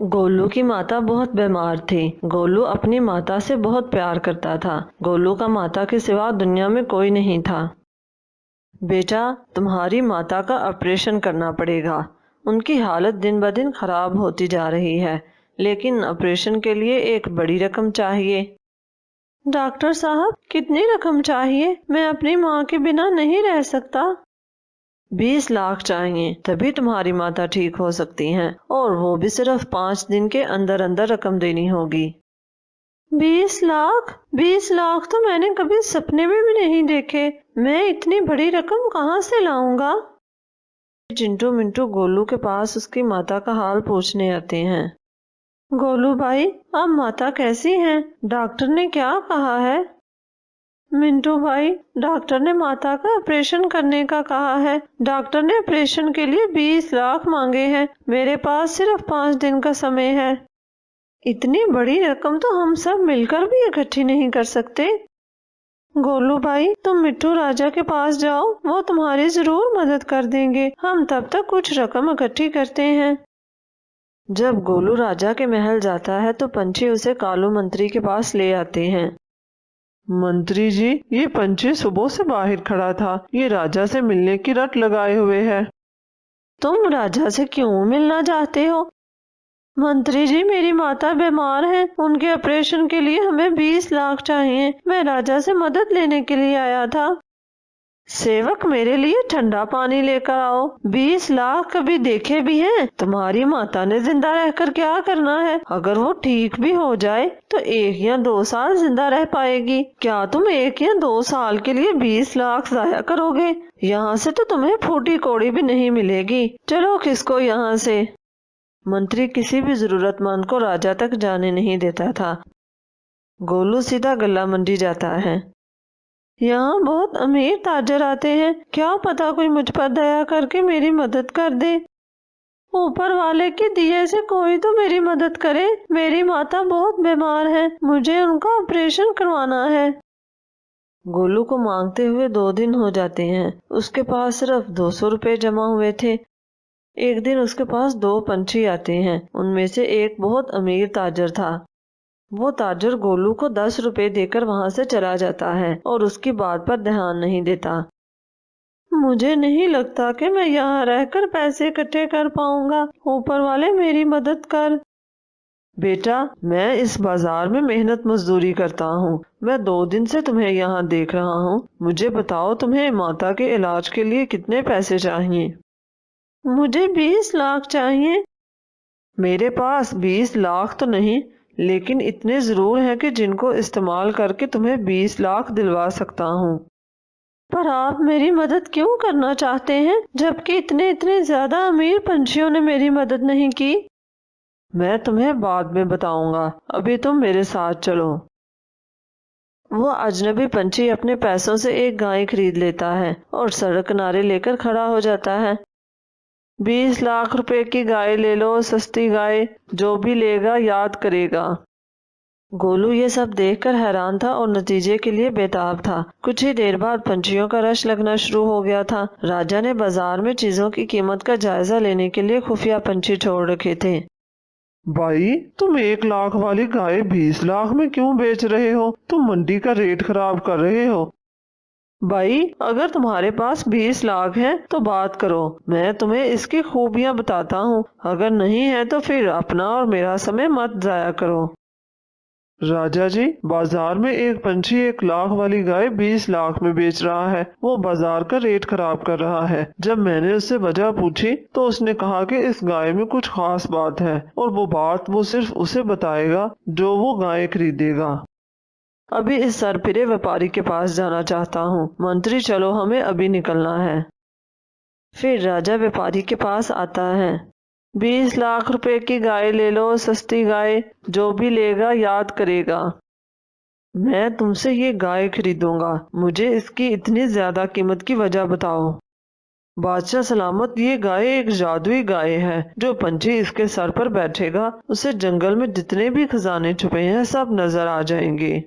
गोलू की माता बहुत बीमार थी। गोलू अपनी माता से बहुत प्यार करता था। गोलू का माता के सिवा दुनिया में कोई नहीं था। बेटा, तुम्हारी माता का ऑपरेशन करना पड़ेगा। उनकी हालत दिन ब दिन खराब होती जा रही है, लेकिन ऑपरेशन के लिए एक बड़ी रकम चाहिए। डॉक्टर साहब, कितनी रकम चाहिए? मैं अपनी माँ के बिना नहीं रह सकता। 20 लाख चाहिए, तभी तुम्हारी माता ठीक हो सकती हैं, और वो भी सिर्फ 5 दिन के अंदर अंदर रकम देनी होगी। 20 लाख? 20 लाख तो मैंने कभी सपने में भी नहीं देखे। मैं इतनी बड़ी रकम कहाँ से लाऊंगा? चिंटू मिंटू गोलू के पास उसकी माता का हाल पूछने आते हैं। गोलू भाई, अब माता कैसी हैं? डॉक्टर ने क्या कहा है? मिंटू भाई, डॉक्टर ने माता का ऑपरेशन करने का कहा है। डॉक्टर ने ऑपरेशन के लिए 20 लाख मांगे हैं। मेरे पास सिर्फ 5 दिन का समय है। इतनी बड़ी रकम तो हम सब मिलकर भी इकट्ठी नहीं कर सकते। गोलू भाई, तुम मिट्टू राजा के पास जाओ, वो तुम्हारी जरूर मदद कर देंगे। हम तब तक कुछ रकम इकट्ठी करते हैं। जब गोलू राजा के महल जाता है तो पंछी उसे कालू मंत्री के पास ले आते हैं। मंत्री जी, ये पंछी सुबह से बाहर खड़ा था। ये राजा से मिलने की रट लगाए हुए है। तुम राजा से क्यों मिलना चाहते हो? मंत्री जी, मेरी माता बीमार है। उनके ऑपरेशन के लिए हमें 20 लाख चाहिए। मैं राजा से मदद लेने के लिए आया था। सेवक, मेरे लिए ठंडा पानी लेकर आओ। 20 लाख कभी देखे भी हैं? तुम्हारी माता ने जिंदा रहकर क्या करना है? अगर वो ठीक भी हो जाए तो 1 या 2 साल जिंदा रह पाएगी। क्या तुम 1 या 2 साल के लिए 20 लाख जाया करोगे? यहाँ से तो तुम्हें फूटी कौड़ी भी नहीं मिलेगी। चलो किसको यहाँ से। मंत्री किसी भी जरूरतमंद को राजा तक जाने नहीं देता था। गोलू सीधा गल्ला मंडी जाता है। यहाँ बहुत अमीर ताजर आते हैं। क्या पता कोई मुझ पर दया करके मेरी मदद कर दे। ऊपर वाले के दिए से कोई तो मेरी मदद करे। मेरी माता बहुत बीमार है, मुझे उनका ऑपरेशन करवाना है। गोलू को मांगते हुए 2 दिन हो जाते हैं। उसके पास सिर्फ 200 रुपए जमा हुए थे। एक दिन उसके पास 2 पंछी आते हैं। उनमें से एक बहुत अमीर ताजर था। वो ताजर गोलू को 10 रुपए देकर वहां से चला जाता है और उसकी बात पर ध्यान नहीं देता। मुझे नहीं लगता कि मैं यहाँ रहकर पैसे इकट्ठे कर पाऊंगा। ऊपर वाले मेरी मदद कर। बेटा, मैं इस बाजार में मेहनत मजदूरी करता हूँ। मैं 2 दिन से तुम्हें यहाँ देख रहा हूँ। मुझे बताओ, तुम्हें माता के इलाज के लिए कितने पैसे चाहिए? मुझे 20 लाख चाहिए। मेरे पास 20 लाख तो नहीं, लेकिन इतने जरूर हैं कि जिनको इस्तेमाल करके तुम्हें 20 लाख दिलवा सकता हूँ। पर आप मेरी मदद क्यों करना चाहते हैं, जबकि इतने इतने ज्यादा अमीर पंछियों ने मेरी मदद नहीं की? मैं तुम्हें बाद में बताऊंगा, अभी तुम मेरे साथ चलो। वो अजनबी पंछी अपने पैसों से एक गाय खरीद लेता है और सड़क किनारे लेकर खड़ा हो जाता है। 20 लाख रुपए की गाय ले लो, सस्ती गाय, जो भी लेगा याद करेगा। गोलू ये सब देखकर हैरान था और नतीजे के लिए बेताब था। कुछ ही देर बाद पंछियों का रश लगना शुरू हो गया था। राजा ने बाजार में चीजों की कीमत का जायजा लेने के लिए खुफिया पंछी छोड़ रखे थे। भाई, तुम 1 लाख वाली गाय 20 लाख में क्यों बेच रहे हो? तुम मंडी का रेट खराब कर रहे हो। भाई, अगर तुम्हारे पास 20 लाख है तो बात करो, मैं तुम्हें इसकी खूबियां बताता हूँ। अगर नहीं है तो फिर अपना और मेरा समय मत जाया करो। राजा जी, बाजार में एक पंछी 1 लाख वाली गाय 20 लाख में बेच रहा है। वो बाजार का रेट खराब कर रहा है। जब मैंने उससे वजह पूछी तो उसने कहा कि इस गाय में कुछ खास बात है और वो बात वो सिर्फ उसे बताएगा जो वो गाय खरीदेगा। अभी इस सरफिरे व्यापारी के पास जाना चाहता हूँ। मंत्री, चलो, हमें अभी निकलना है। फिर राजा व्यापारी के पास आता है। 20 लाख रुपए की गाय ले लो, सस्ती गाय, जो भी लेगा याद करेगा। मैं तुमसे ये गाय खरीदूंगा। मुझे इसकी इतनी ज्यादा कीमत की वजह बताओ। बादशाह सलामत, ये गाय एक जादुई गाय है। जो पंछी इसके सर पर बैठेगा उसे जंगल में जितने भी खजाने छुपे हैं सब नजर आ जाएंगे।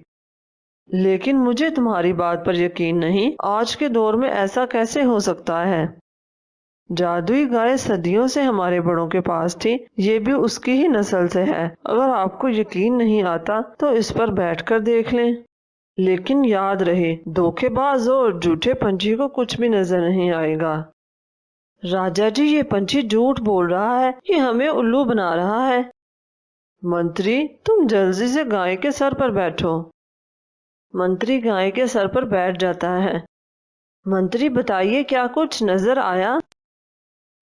लेकिन मुझे तुम्हारी बात पर यकीन नहीं। आज के दौर में ऐसा कैसे हो सकता है? जादुई गाय सदियों से हमारे बड़ों के पास थी, ये भी उसकी ही नस्ल से है। अगर आपको यकीन नहीं आता तो इस पर बैठकर देख लें। लेकिन याद रहे, धोखेबाज और झूठे पंछी को कुछ भी नजर नहीं आएगा। राजा जी, ये पंछी झूठ बोल रहा है, ये हमें उल्लू बना रहा है। मंत्री, तुम जल्दी से गाय के सर पर बैठो। मंत्री गाय के सर पर बैठ जाता है। मंत्री, बताइए, क्या कुछ नजर आया?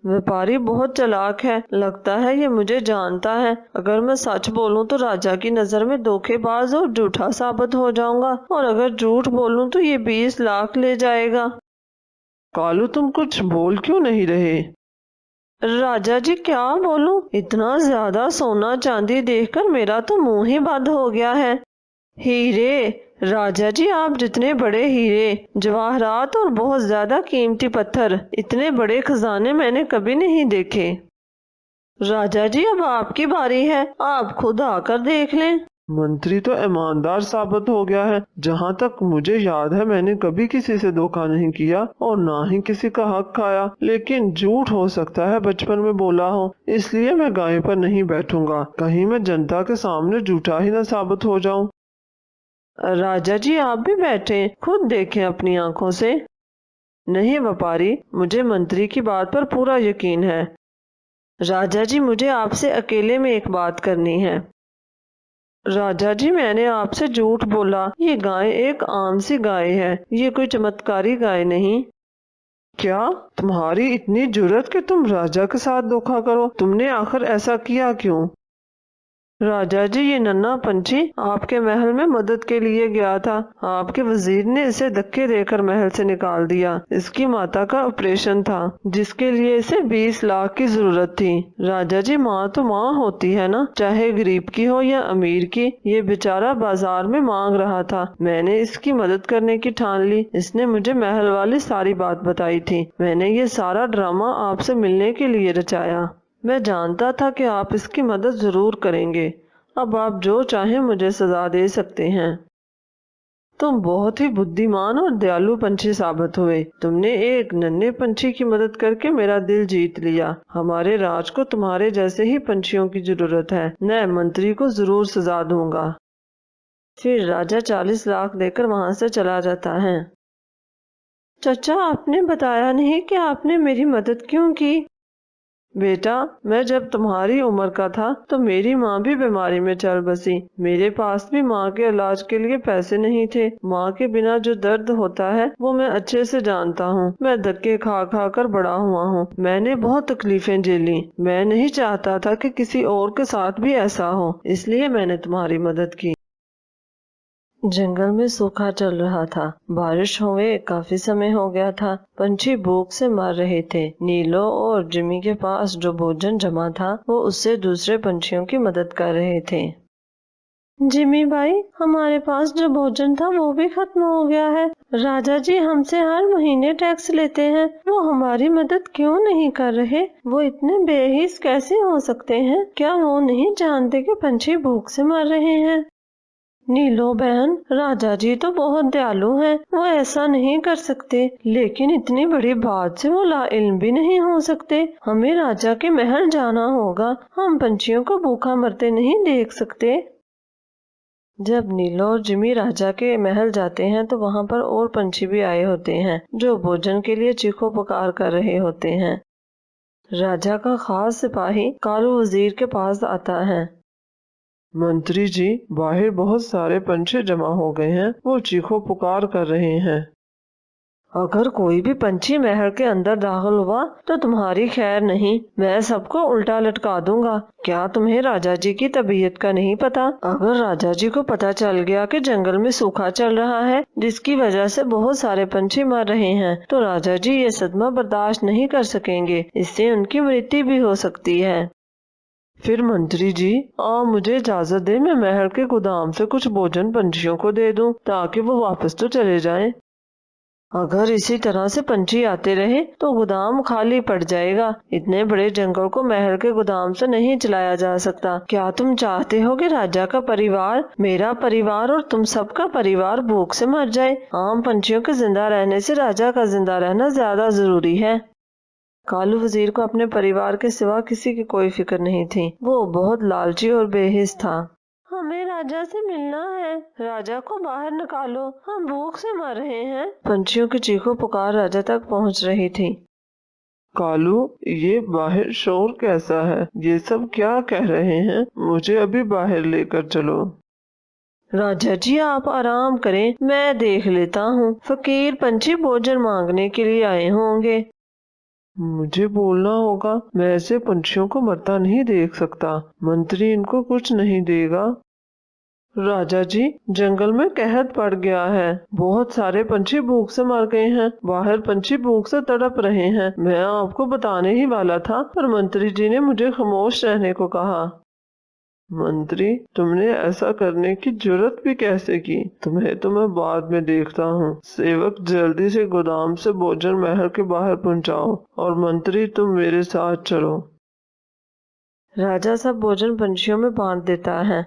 व्यापारी बहुत चालाक है, लगता है ये मुझे जानता है। अगर मैं सच बोलूं तो राजा की नजर में धोखेबाज और झूठा साबित हो जाऊंगा, और अगर झूठ बोलूं तो ये 20 लाख ले जाएगा। कालू, तुम कुछ बोल क्यों नहीं रहे? राजा जी, क्या बोलूं? इतना ज्यादा सोना चांदी देखकर मेरा तो मुंह ही बंद हो गया है। हीरे, राजा जी, आप जितने बड़े हीरे, जवाहरात और बहुत ज्यादा कीमती पत्थर, इतने बड़े खजाने मैंने कभी नहीं देखे। राजा जी, अब आपकी बारी है, आप खुद आकर देख लें। मंत्री तो ईमानदार साबित हो गया है। जहाँ तक मुझे याद है, मैंने कभी किसी से धोखा नहीं किया और ना ही किसी का हक खाया। लेकिन झूठ हो सकता है बचपन में बोला हो, इसलिए मैं गाय पर नहीं बैठूंगा। कहीं मैं जनता के सामने झूठा ही न साबित हो जाऊं। राजा जी, आप भी बैठे, खुद देखें अपनी आंखों से। नहीं व्यापारी, मुझे मंत्री की बात पर पूरा यकीन है। राजा जी, मुझे आपसे अकेले में एक बात करनी है। राजा जी, मैंने आपसे झूठ बोला। ये गाय एक आम सी गाय है, ये कोई चमत्कारी गाय नहीं। क्या तुम्हारी इतनी जुर्रत कि तुम राजा के साथ धोखा करो? तुमने आखिर ऐसा किया क्यों? राजा जी, ये नन्हा पंछी आपके महल में मदद के लिए गया था। आपके वजीर ने इसे धक्के देकर महल से निकाल दिया। इसकी माता का ऑपरेशन था, जिसके लिए इसे 20 लाख की जरूरत थी। राजा जी, माँ तो माँ होती है ना, चाहे गरीब की हो या अमीर की। ये बेचारा बाजार में मांग रहा था, मैंने इसकी मदद करने की ठान ली। इसने मुझे महल वाली सारी बात बताई थी। मैंने ये सारा ड्रामा आपसे मिलने के लिए रचाया। मैं जानता था कि आप इसकी मदद जरूर करेंगे। अब आप जो चाहें मुझे सजा दे सकते हैं। तुम बहुत ही बुद्धिमान और दयालु पंछी साबित हुए। तुमने एक नन्हे पंछी की मदद करके मेरा दिल जीत लिया। हमारे राज को तुम्हारे जैसे ही पंछियों की जरूरत है। मैं मंत्री को जरूर सजा दूंगा। फिर राजा 40 लाख देकर वहां से चला जाता है। चाचा, आपने बताया नहीं कि आपने मेरी मदद क्यों की? बेटा, मैं जब तुम्हारी उम्र का था तो मेरी माँ भी बीमारी में चल बसी। मेरे पास भी माँ के इलाज के लिए पैसे नहीं थे। माँ के बिना जो दर्द होता है वो मैं अच्छे से जानता हूँ। मैं धक्के खा खा कर बड़ा हुआ हूँ। मैंने बहुत तकलीफें झेली। मैं नहीं चाहता था कि किसी और के साथ भी ऐसा हो, इसलिए मैंने तुम्हारी मदद की। जंगल में सूखा चल रहा था। बारिश हुए काफी समय हो गया था। पंछी भूख से मर रहे थे। नीलो और जिमी के पास जो भोजन जमा था वो उससे दूसरे पंछियों की मदद कर रहे थे। जिमी भाई, हमारे पास जो भोजन था वो भी खत्म हो गया है। राजा जी हमसे हर महीने टैक्स लेते हैं, वो हमारी मदद क्यों नहीं कर रहे? वो इतने बेहिस कैसे हो सकते हैं? क्या वो नहीं जानते कि पंछी भूख से मर रहे हैं? नीलो बहन, राजा जी तो बहुत दयालु हैं, वो ऐसा नहीं कर सकते। लेकिन इतनी बड़ी बात से वो लाइल्म भी नहीं हो सकते। हमें राजा के महल जाना होगा। हम पंछियों को भूखा मरते नहीं देख सकते। जब नीलो और जिमी राजा के महल जाते हैं तो वहाँ पर और पंछी भी आए होते हैं, जो भोजन के लिए चीखो पुकार कर रहे होते हैं। राजा का खास सिपाही कालू वजीर के पास आता है। मंत्री जी, बाहर बहुत सारे पंछी जमा हो गए हैं, वो चीखो पुकार कर रहे हैं। अगर कोई भी पंछी महल के अंदर दाखिल हुआ तो तुम्हारी खैर नहीं, मैं सबको उल्टा लटका दूंगा। क्या तुम्हें राजा जी की तबीयत का नहीं पता? अगर राजा जी को पता चल गया कि जंगल में सूखा चल रहा है, जिसकी वजह से बहुत सारे पंछी मर रहे हैं, तो राजा जी ये सदमा बर्दाश्त नहीं कर सकेंगे। इससे उनकी मृत्यु भी हो सकती है। फिर मंत्री जी, मुझे इजाजत दे, मैं महल के गोदाम से कुछ भोजन पंछियों को दे दूं, ताकि वो वापस तो चले जाएं। अगर इसी तरह से पंछी आते रहे तो गोदाम खाली पड़ जाएगा। इतने बड़े जंगल को महल के गोदाम से नहीं चलाया जा सकता। क्या तुम चाहते हो कि राजा का परिवार, मेरा परिवार और तुम सबका परिवार भूख से मर जाए? आम पंछियों के जिंदा रहने से राजा का जिंदा रहना ज्यादा जरूरी है। कालू वजीर को अपने परिवार के सिवा किसी की कोई फिक्र नहीं थी। वो बहुत लालची और बेहिस था। हमें राजा से मिलना है, राजा को बाहर निकालो, हम भूख से मर रहे हैं। पंछियों की चीखों पुकार राजा तक पहुंच रही थी। कालू, ये बाहर शोर कैसा है? ये सब क्या कह रहे हैं? मुझे अभी बाहर लेकर चलो। राजा जी आप आराम करें, मैं देख लेता हूँ। फकीर पंछी भोजन मांगने के लिए आए होंगे। मुझे बोलना होगा, मैं ऐसे पंछियों को मरता नहीं देख सकता। मंत्री इनको कुछ नहीं देगा। राजा जी, जंगल में कहर पड़ गया है। बहुत सारे पंछी भूख से मर गए हैं। बाहर पंछी भूख से तड़प रहे हैं। मैं आपको बताने ही वाला था, पर मंत्री जी ने मुझे खामोश रहने को कहा। मंत्री, तुमने ऐसा करने की जुर्रत भी कैसे की? तुम्हें तो मैं बाद में देखता हूँ। सेवक, जल्दी से गोदाम से भोजन महल के बाहर पहुँचाओ, और मंत्री तुम मेरे साथ चलो। राजा सब भोजन पंछियों में बांट देता है।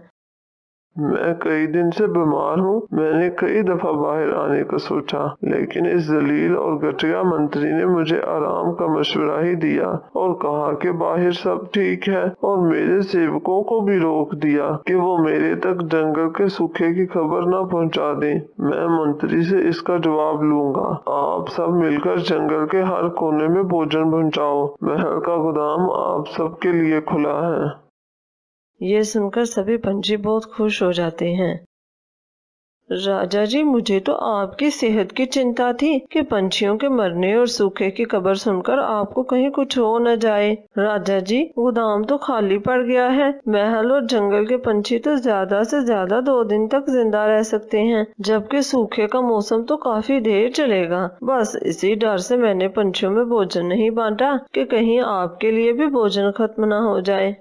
मैं कई दिन से बीमार हूँ। मैंने कई दफा बाहर आने का सोचा, लेकिन इस जलील और घटिया मंत्री ने मुझे आराम का मशवरा ही दिया और कहा कि बाहर सब ठीक है, और मेरे सेवकों को भी रोक दिया कि वो मेरे तक जंगल के सूखे की खबर न पहुँचा दें। मैं मंत्री से इसका जवाब लूंगा। आप सब मिलकर जंगल के हर कोने में भोजन पहुँचाओ। महल का गोदाम आप सबके लिए खुला है। ये सुनकर सभी पंछी बहुत खुश हो जाते हैं। राजा जी, मुझे तो आपकी सेहत की चिंता थी कि पंछियों के मरने और सूखे की खबर सुनकर आपको कहीं कुछ हो न जाए। राजा जी, गोदाम तो खाली पड़ गया है। महल और जंगल के पंछी तो ज्यादा से ज्यादा 2 दिन तक जिंदा रह सकते हैं, जबकि सूखे का मौसम तो काफी देर चलेगा। बस इसी डर से मैंने पंछियों में भोजन नहीं बांटा कि कहीं आपके लिए भी भोजन खत्म न हो जाए।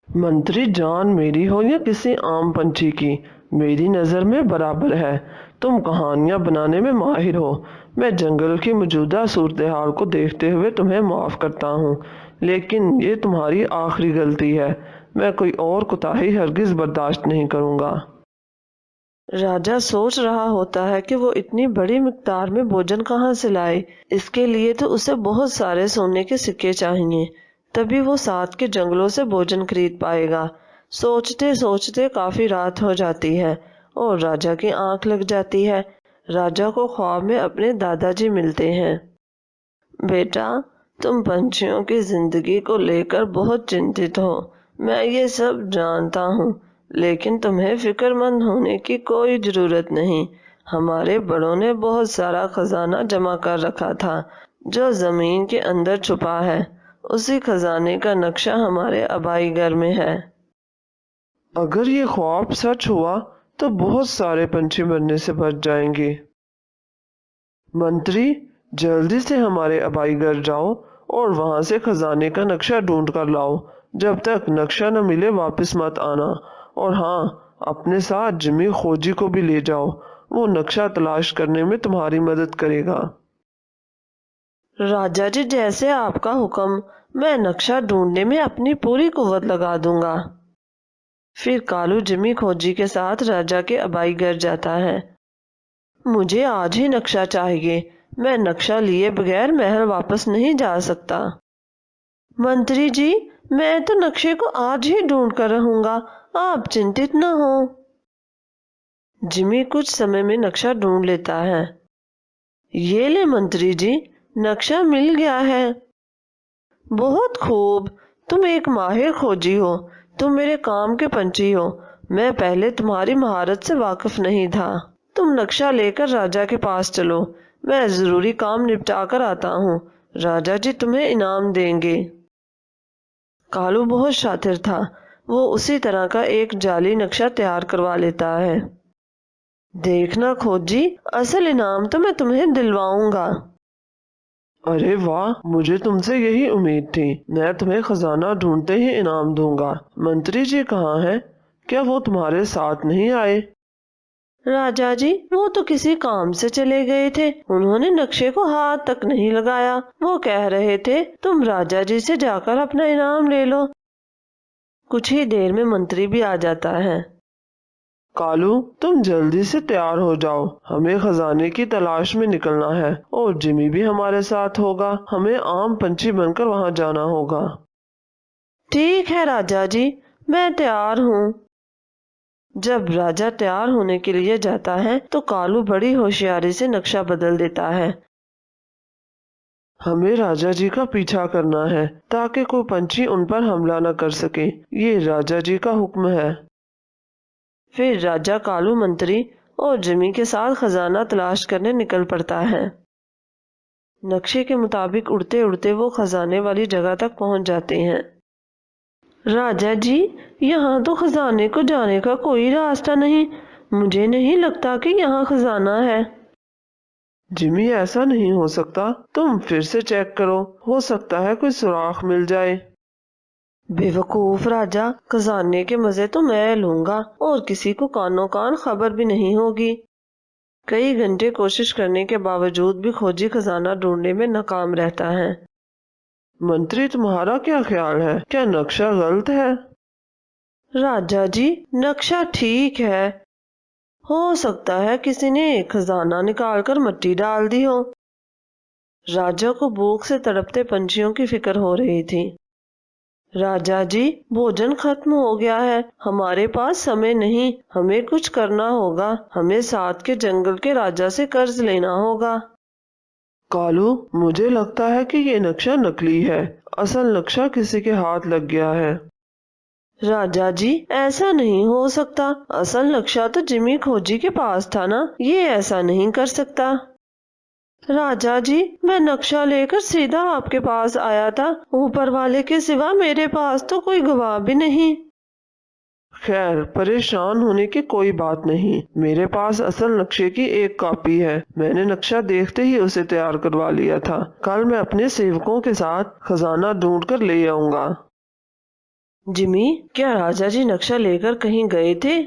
मंत्री, जान मेरी हो या किसी आम पंछी की, मेरी नज़र में बराबर है। तुम कहानियां बनाने में माहिर हो। मैं जंगल की मौजूदा सूरत हाल को देखते हुए तुम्हें माफ़ करता हूँ, लेकिन ये तुम्हारी आखिरी गलती है। मैं कोई और कोताही हरगिज़ बर्दाश्त नहीं करूँगा। राजा सोच रहा होता है कि वो इतनी बड़ी मिकदार में भोजन कहाँ से लाए। इसके लिए तो उसे बहुत सारे सोने के सिक्के चाहिए, तभी वो साथ के जंगलों से भोजन खरीद पाएगा। सोचते सोचते काफी रात हो जाती है और राजा की आंख लग जाती है। राजा को ख्वाब में अपने दादाजी मिलते हैं। बेटा, तुम पंछियों की जिंदगी को लेकर बहुत चिंतित हो, मैं ये सब जानता हूँ, लेकिन तुम्हें फिक्रमंद होने की कोई जरूरत नहीं। हमारे बड़ों ने बहुत सारा खजाना जमा कर रखा था जो जमीन के अंदर छुपा है। उसी खजाने का नक्शा हमारे आबाई घर में है। अगर ये ख्वाब सच हुआ तो बहुत सारे पंछी मरने से बच जाएंगे। मंत्री, जल्दी से हमारे आबाई घर जाओ और वहां से खजाने का नक्शा ढूंढ कर लाओ। जब तक नक्शा न मिले वापस मत आना। और हाँ, अपने साथ जिमी खोजी को भी ले जाओ। वो नक्शा तलाश करने में तुम्हारी मदद करेगा। राजा जी, जैसे आपका हुक्म। मैं नक्शा ढूंढने में अपनी पूरी कुव्वत लगा दूंगा। फिर कालू जिमी खोजी के साथ राजा के आबाई घर जाता है। मुझे आज ही नक्शा चाहिए। मैं नक्शा लिए बगैर महल वापस नहीं जा सकता। मंत्री जी, मैं तो नक्शे को आज ही ढूंढ कर रहूंगा, आप चिंतित न हो। जिमी कुछ समय में नक्शा ढूंढ लेता है। ये ले मंत्री जी, नक्शा मिल गया है। बहुत खूब, तुम एक माहिर खोजी हो। तुम मेरे काम के पंछी हो। मैं पहले तुम्हारी महारत से वाकिफ नहीं था। तुम नक्शा लेकर राजा के पास चलो, मैं जरूरी काम निपटा कर आता हूँ। राजा जी तुम्हें इनाम देंगे। कालू बहुत शातिर था। वो उसी तरह का एक जाली नक्शा तैयार करवा लेता है। देखना खोजी, असल इनाम तो मैं तुम्हें दिलवाऊंगा। अरे वाह, मुझे तुमसे यही उम्मीद थी। मैं तुम्हें खजाना ढूंढते ही इनाम दूंगा। मंत्री जी कहाँ हैं? क्या वो तुम्हारे साथ नहीं आए? राजा जी, वो तो किसी काम से चले गए थे। उन्होंने नक्शे को हाथ तक नहीं लगाया। वो कह रहे थे तुम राजा जी से जाकर अपना इनाम ले लो। कुछ ही देर में मंत्री भी आ जाता है। कालू, तुम जल्दी से तैयार हो जाओ, हमें खजाने की तलाश में निकलना है और जिमी भी हमारे साथ होगा। हमें आम पंछी बनकर वहां जाना होगा। ठीक है राजा जी, मैं तैयार हूँ। जब राजा तैयार होने के लिए जाता है तो कालू बड़ी होशियारी से नक्शा बदल देता है। हमें राजा जी का पीछा करना है ताकि कोई पंछी उन पर हमला न कर सके। ये राजा जी का हुक्म है। फिर राजा कालू मंत्री और जिमी के साथ खजाना तलाश करने निकल पड़ता है। नक्शे के मुताबिक उड़ते उड़ते वो खजाने वाली जगह तक पहुंच जाते हैं। राजा जी, यहाँ तो खजाने को जाने का कोई रास्ता नहीं। मुझे नहीं लगता कि यहाँ खजाना है। जिमी, ऐसा नहीं हो सकता, तुम फिर से चेक करो, हो सकता है कोई सुराख मिल जाए। बेवकूफ राजा, खजाने के मजे तो मैं लूंगा और किसी को कानो कान खबर भी नहीं होगी। कई घंटे कोशिश करने के बावजूद भी खोजी खजाना ढूंढने में नाकाम रहता है। मंत्री, तुम्हारा क्या ख्याल है? क्या नक्शा गलत है? राजा जी, नक्शा ठीक है। हो सकता है किसी ने खजाना निकालकर मिट्टी डाल दी हो। राजा को भूख से तड़पते पंछियों की फिक्र हो रही थी। राजा जी, भोजन खत्म हो गया है, हमारे पास समय नहीं, हमें कुछ करना होगा। हमें साथ के जंगल के राजा से कर्ज लेना होगा। कालू, मुझे लगता है कि ये नक्शा नकली है। असल नक्शा किसी के हाथ लग गया है। राजा जी, ऐसा नहीं हो सकता। असल नक्शा तो जिमी खोजी के पास था ना, ये ऐसा नहीं कर सकता। राजा जी, मैं नक्शा लेकर सीधा आपके पास आया था। ऊपर वाले के सिवा मेरे पास तो कोई गवाह भी नहीं। खैर, परेशान होने की कोई बात नहीं। मेरे पास असल नक्शे की एक कॉपी है। मैंने नक्शा देखते ही उसे तैयार करवा लिया था। कल मैं अपने सेवकों के साथ खजाना ढूंढ कर ले आऊंगा। जिमी, क्या राजा जी नक्शा लेकर कहीं गए थे?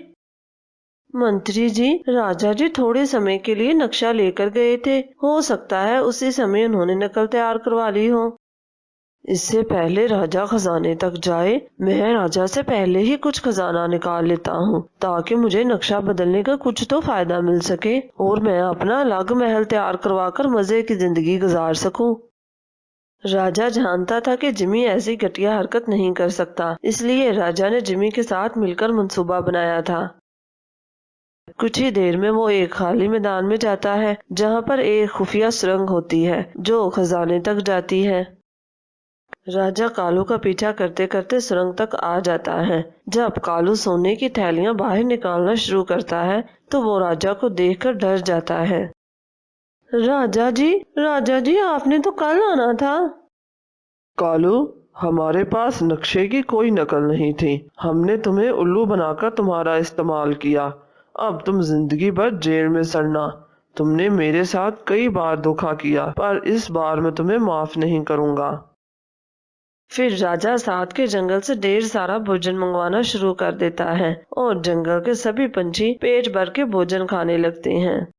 मंत्री जी, राजा जी थोड़े समय के लिए नक्शा लेकर गए थे। हो सकता है उसी समय उन्होंने नकल तैयार करवा ली हो। इससे पहले राजा खजाने तक जाए, मैं राजा से पहले ही कुछ खजाना निकाल लेता हूँ ताकि मुझे नक्शा बदलने का कुछ तो फायदा मिल सके और मैं अपना अलग महल तैयार करवाकर मजे की जिंदगी गुजार सकूं। राजा जानता था कि जिमी ऐसी घटिया हरकत नहीं कर सकता, इसलिए राजा ने जिमी के साथ मिलकर मंसूबा बनाया था। कुछ ही देर में वो एक खाली मैदान में जाता है जहाँ पर एक खुफिया सुरंग होती है जो खजाने तक जाती है। राजा कालू का पीछा करते करते सुरंग तक आ जाता है। जब कालू सोने की थैलियां बाहर निकालना शुरू करता है तो वो राजा को देखकर डर जाता है। राजा जी, आपने तो कल आना था। कालू, हमारे पास नक्शे की कोई नकल नहीं थी। हमने तुम्हें उल्लू बनाकर तुम्हारा इस्तेमाल किया। अब तुम जिंदगी भर जेल में सड़ना। तुमने मेरे साथ कई बार धोखा किया, पर इस बार मैं तुम्हें माफ नहीं करूंगा। फिर राजा साथ के जंगल से ढेर सारा भोजन मंगवाना शुरू कर देता है और जंगल के सभी पंछी पेट भर के भोजन खाने लगते हैं।